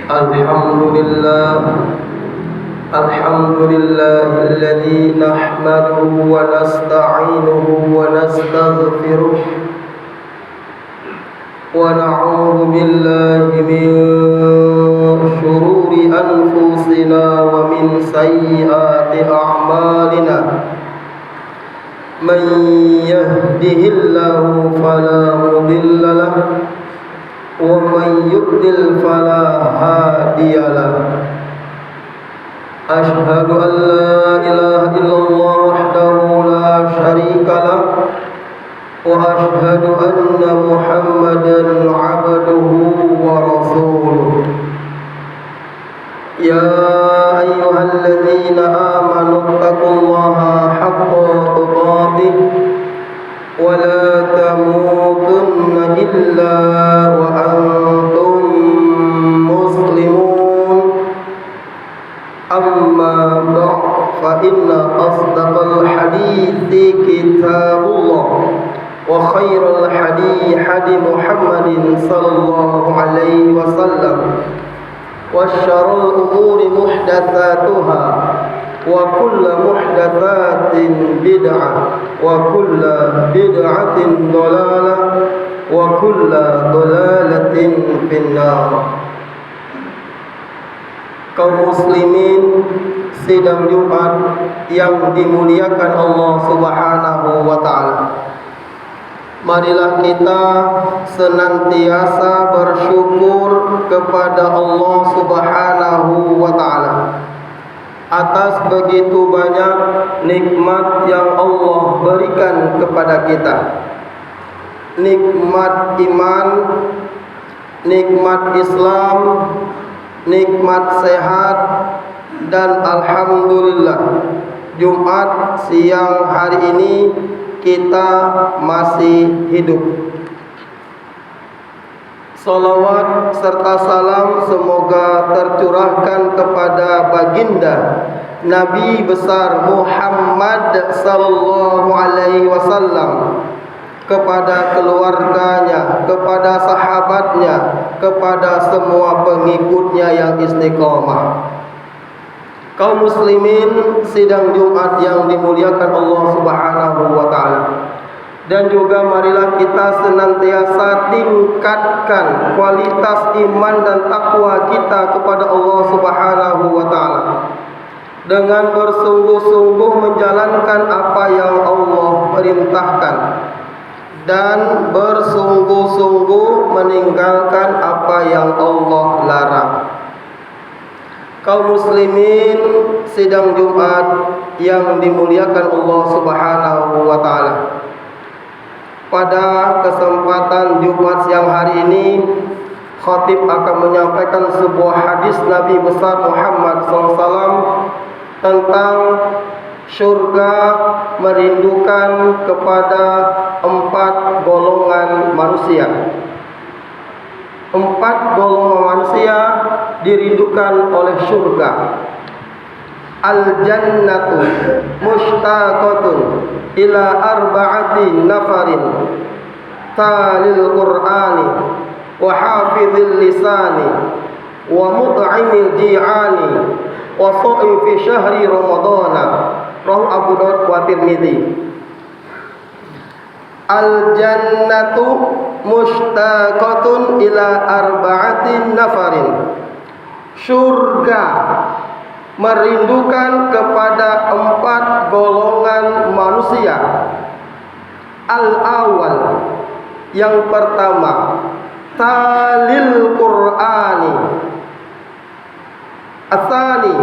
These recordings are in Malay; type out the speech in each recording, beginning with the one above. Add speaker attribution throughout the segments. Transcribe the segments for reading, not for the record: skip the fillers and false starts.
Speaker 1: الحمد لله الذي نحمده ونستعينه ونستغفره ونعوذ بالله من شرور أنفسنا ومن سيئات أعمالنا من يهده الله فلا مضل له ومن يضلل فلا هادي له أشهد أن لا إله إلا الله وحده لا شريك له وأشهد أن محمدا عبده ورسوله يا أيها الذين آمنوا اتقوا الله حق تقاته ولا تموتن إلا وأنتم مسلمون أما بعد فإن أصدق الحديث كتاب الله وخير الحديث حديث محمد صلى الله عليه وسلم وشر الأمور محدثاتها وكل محدثات بدعة وكل بدعة ضلالة وكل ضلالة في النار. Kaum muslimin sidang Jumat yang dimuliakan Allah Subhanahu wa taala. Marilah kita senantiasa bersyukur kepada Allah Subhanahu wa taala atas begitu banyak nikmat yang Allah berikan kepada kita. Nikmat iman, nikmat Islam, nikmat sehat, dan alhamdulillah Jumat siang hari ini kita masih hidup. Salawat serta salam semoga tercurahkan kepada baginda Nabi besar Muhammad sallallahu alaihi wasallam, kepada keluarganya, kepada sahabatnya, kepada semua pengikutnya yang istiqomah. Kaum muslimin sidang Jumat yang dimuliakan Allah Subhanahu wa taala. Dan juga marilah kita senantiasa tingkatkan kualitas iman dan takwa kita kepada Allah Subhanahu wa taala dengan bersungguh-sungguh menjalankan apa yang Allah perintahkan dan bersungguh-sungguh meninggalkan apa yang Allah larang. Kaum muslimin sidang Jumat yang dimuliakan Allah Subhanahu wa taala. Pada kesempatan Jumat siang hari ini, khatib akan menyampaikan sebuah hadis Nabi besar Muhammad SAW tentang surga merindukan kepada 4 golongan manusia. 4 golongan manusia dirindukan oleh surga. Al-jannatu mushtaqatun ila arba'ati nafarin talil qur'ani wa hafizil lisani wa mut'imil ji'ani wa sha'i fi syahri ramadana. Rawahu Abu Daud wa Tirmidzi. Al-jannatu mushtaqatun ila arba'ati nafarin. Surga merindukan kepada 4 golongan manusia. Al-awwal, yang pertama, talil qur'ani. Atsani,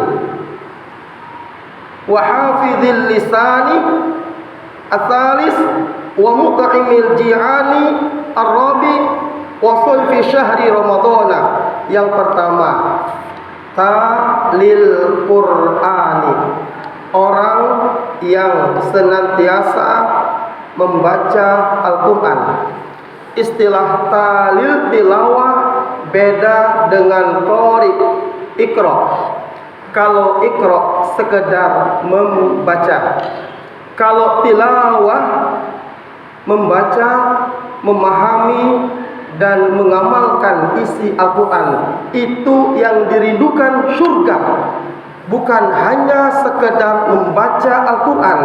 Speaker 1: wa hafizil lisani. Atsalis, wa mut'imil ji'ani. Ar-rabi, wa fi syahri ramadana. Yang pertama, talil qur'ani, orang yang senantiasa membaca Al-Quran. Istilah talil tilawah beda dengan qari, iqra. Kalau iqra sekedar membaca, kalau tilawah membaca, memahami dan mengamalkan isi Al-Quran, itu yang dirindukan surga. Bukan hanya sekedar membaca Al-Quran,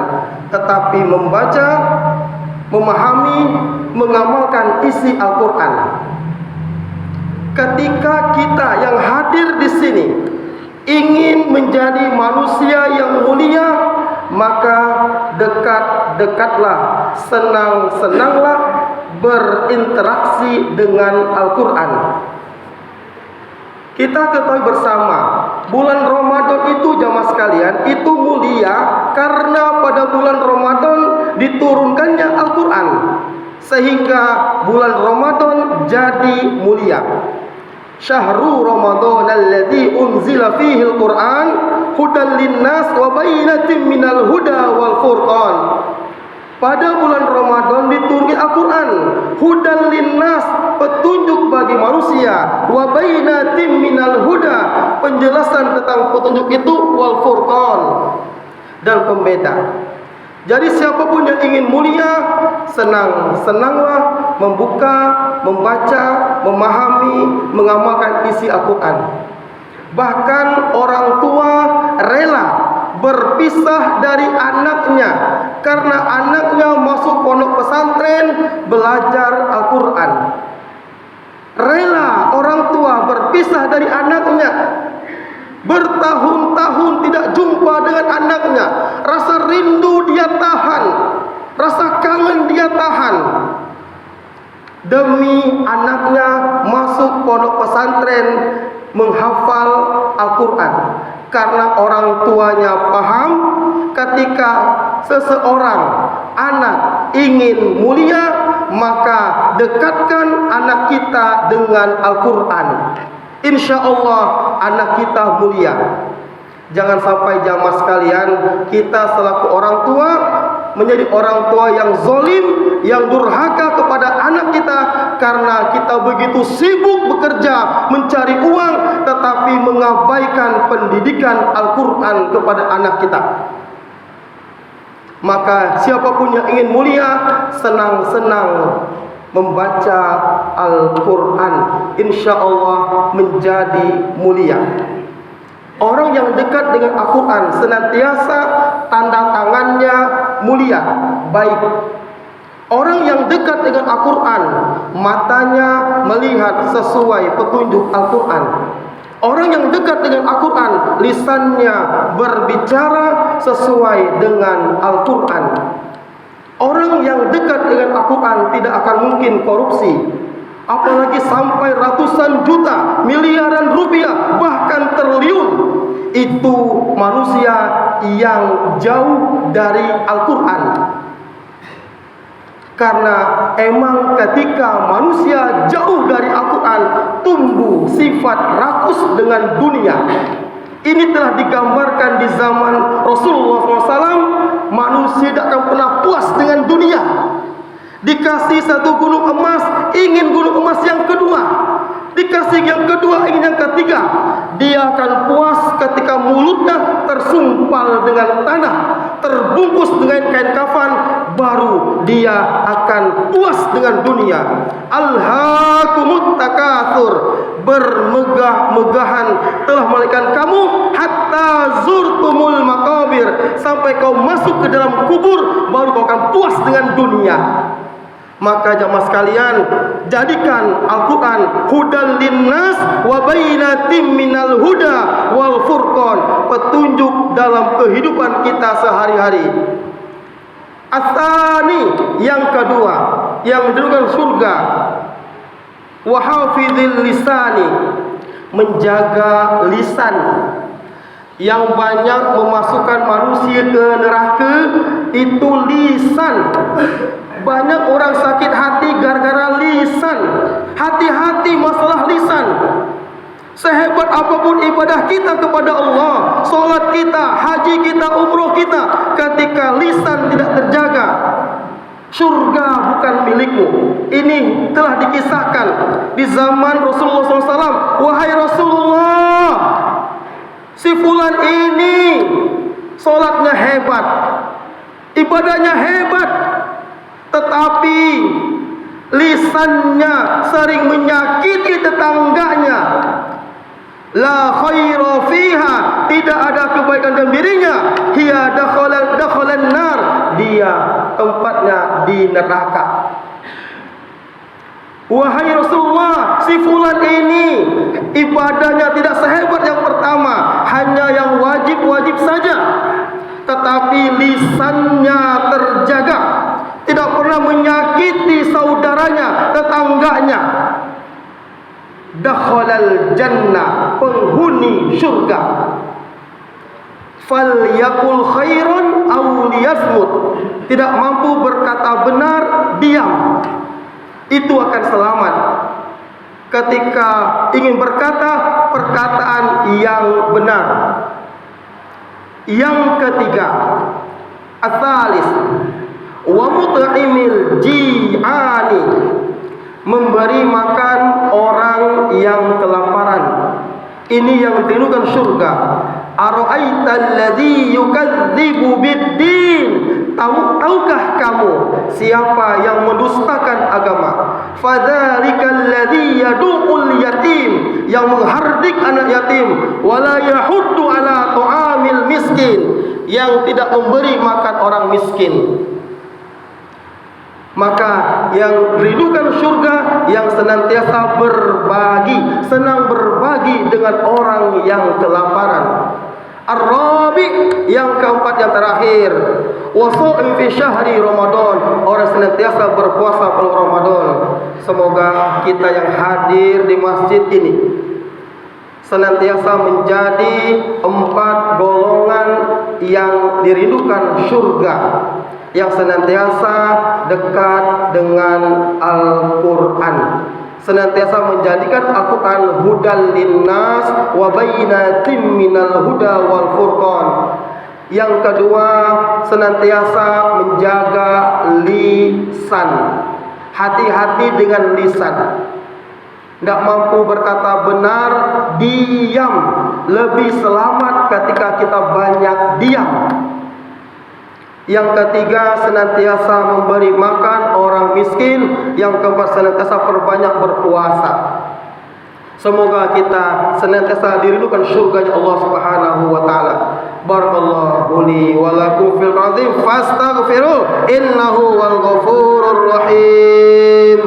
Speaker 1: tetapi membaca, memahami, mengamalkan isi Al-Quran. Ketika kita yang hadir di sini ingin menjadi manusia yang mulia, maka dekat-dekatlah, senang-senanglah berinteraksi dengan Al-Quran. Kita ketahui bersama, bulan Ramadan itu jamaah sekalian, itu mulia karena pada bulan Ramadan diturunkannya Al-Quran, sehingga bulan Ramadan jadi mulia. Syahrul Ramadan alladzi unzila fihi al-Quran hudan linnas wa bayyinatin minal huda wal furqan. Pada bulan Ramadan diturunkan Al-Quran, hudan linnas, petunjuk bagi manusia, wa bayyinatin minal huda, penjelasan tentang petunjuk itu, wal furqan, dan pembeda. Jadi siapapun yang ingin mulia, senang-senanglah membuka, membaca, memahami, mengamalkan isi Al-Quran. Bahkan orang tua rela berpisah dari anaknya karena anaknya masuk pondok pesantren belajar Al-Quran. Rela orang tua berpisah dari anaknya, bertahun-tahun tidak jumpa dengan anaknya, rasa rindu dia tahan, rasa kangen dia tahan, demi anaknya masuk pondok pesantren menghafal Al-Quran. Karena orang tuanya paham, ketika seseorang anak ingin mulia, maka dekatkan anak kita dengan Al-Quran. Insya Allah anak kita mulia. Jangan sampai jamaah sekalian, kita selaku orang tua menjadi orang tua yang zalim, yang durhaka kepada anak kita karena kita begitu sibuk bekerja mencari uang, tetapi mengabaikan pendidikan Al-Quran kepada anak kita. Maka siapapun yang ingin mulia, senang-senang membaca Al-Quran, insya Allah menjadi mulia. Orang yang dekat dengan Al-Quran senantiasa tanda tangannya mulia, baik. Orang yang dekat dengan Al-Quran, matanya melihat sesuai petunjuk Al-Quran. Orang yang dekat dengan Al-Quran, lisannya berbicara sesuai dengan Al-Quran. Orang yang dekat dengan Al-Quran tidak akan mungkin korupsi, apalagi sampai ratusan juta, miliaran rupiah, bahkan triliun. Itu manusia yang jauh dari Al-Quran. Karena emang ketika manusia jauh dari Al-Quran, tumbuh sifat rakus dengan dunia. Ini telah digambarkan di zaman Rasulullah SAW. Manusia tidak akan pernah puas dengan dunia. Dikasih satu gunung emas, ingin gunung emas yang kedua. Dikasih yang kedua, ingin yang ketiga. Dia akan puas ketika mulutnya tersumpal dengan tanah, terbungkus dengan kain kafan, baru dia akan puas dengan dunia. Alhaakumut takatsur, bermegah-megahan telah melahirkan kamu hatta zurtumul maqabir, sampai kau masuk ke dalam kubur baru kau akan puas dengan dunia. Maka jamaah sekalian, jadikan Al-Quran hudan linnas wa bayyinatin minal huda wal furqan, petunjuk dalam kehidupan kita sehari-hari. Asani, yang kedua, yang menjadikan surga, wa hafizil lisani, menjaga lisan. Yang banyak memasukkan manusia ke neraka itu lisan. Banyak orang sakit hati gara-gara lisan. Hati-hati masalah lisan. Sehebat apapun ibadah kita kepada Allah, solat kita, haji kita, umroh kita, ketika lisan tidak terjaga, surga bukan milikmu. Ini telah dikisahkan di zaman Rasulullah SAW. Wahai Rasulullah, si fulan ini solatnya hebat, ibadahnya hebat, tetapi lisan lisannya sering menyakiti tetangganya. La khaira fiha, tidak ada kebaikan dalam dirinya. Hiya dakhalan nar, dia tempatnya di neraka. Wahai Rasulullah, si fulan ini ibadahnya tidak sehebat yang pertama, hanya yang wajib-wajib saja, tetapi lisannya terjaga, tidak pernah menyakiti saudaranya, tetangganya. Dakhalal jannah, penghuni surga. Falyakul khairun aw liyasmut, tidak mampu berkata benar, diam. Itu akan selamat. Ketika ingin berkata perkataan yang benar. Yang ketiga, asalis wa mut'imil ji'ani, memberi makan orang yang kelaparan. Ini yang dirindukan surga. Ara'aital ladzi yukadzibu bid-din, tahukah kamu siapa yang mendustakan agama? Fadzalikal ladzi yadu'ul yatim, yang menghardik anak yatim, wala yahuddu ala ta'amil miskin, yang tidak memberi makan orang miskin. Maka yang rindukan surga, yang senantiasa berbagi, senang berbagi dengan orang yang kelaparan. Ar-Rabi, yang keempat, yang terakhir, wasu'im fi syahri Ramadan, orang senantiasa berpuasa bulan Ramadan. Semoga kita yang hadir di masjid ini senantiasa menjadi 4 golongan yang dirindukan surga, yang senantiasa dekat dengan Al-Quran, senantiasa menjadikan Al-Quran hudal linnas wa bayyinatin minal huda wal furqan. Yang kedua, senantiasa menjaga lisan, hati-hati dengan lisan. Tidak mampu berkata benar, diam. Lebih selamat ketika kita banyak diam. Yang ketiga, senantiasa memberi makan orang miskin. Yang keempat, senantiasa perbanyak berpuasa. Semoga kita senantiasa dirindukan surganya Allah Subhanahu wa taala. Barakallahu li wa lakum fil azim fastaghfiru innahu wal ghafurur rahim.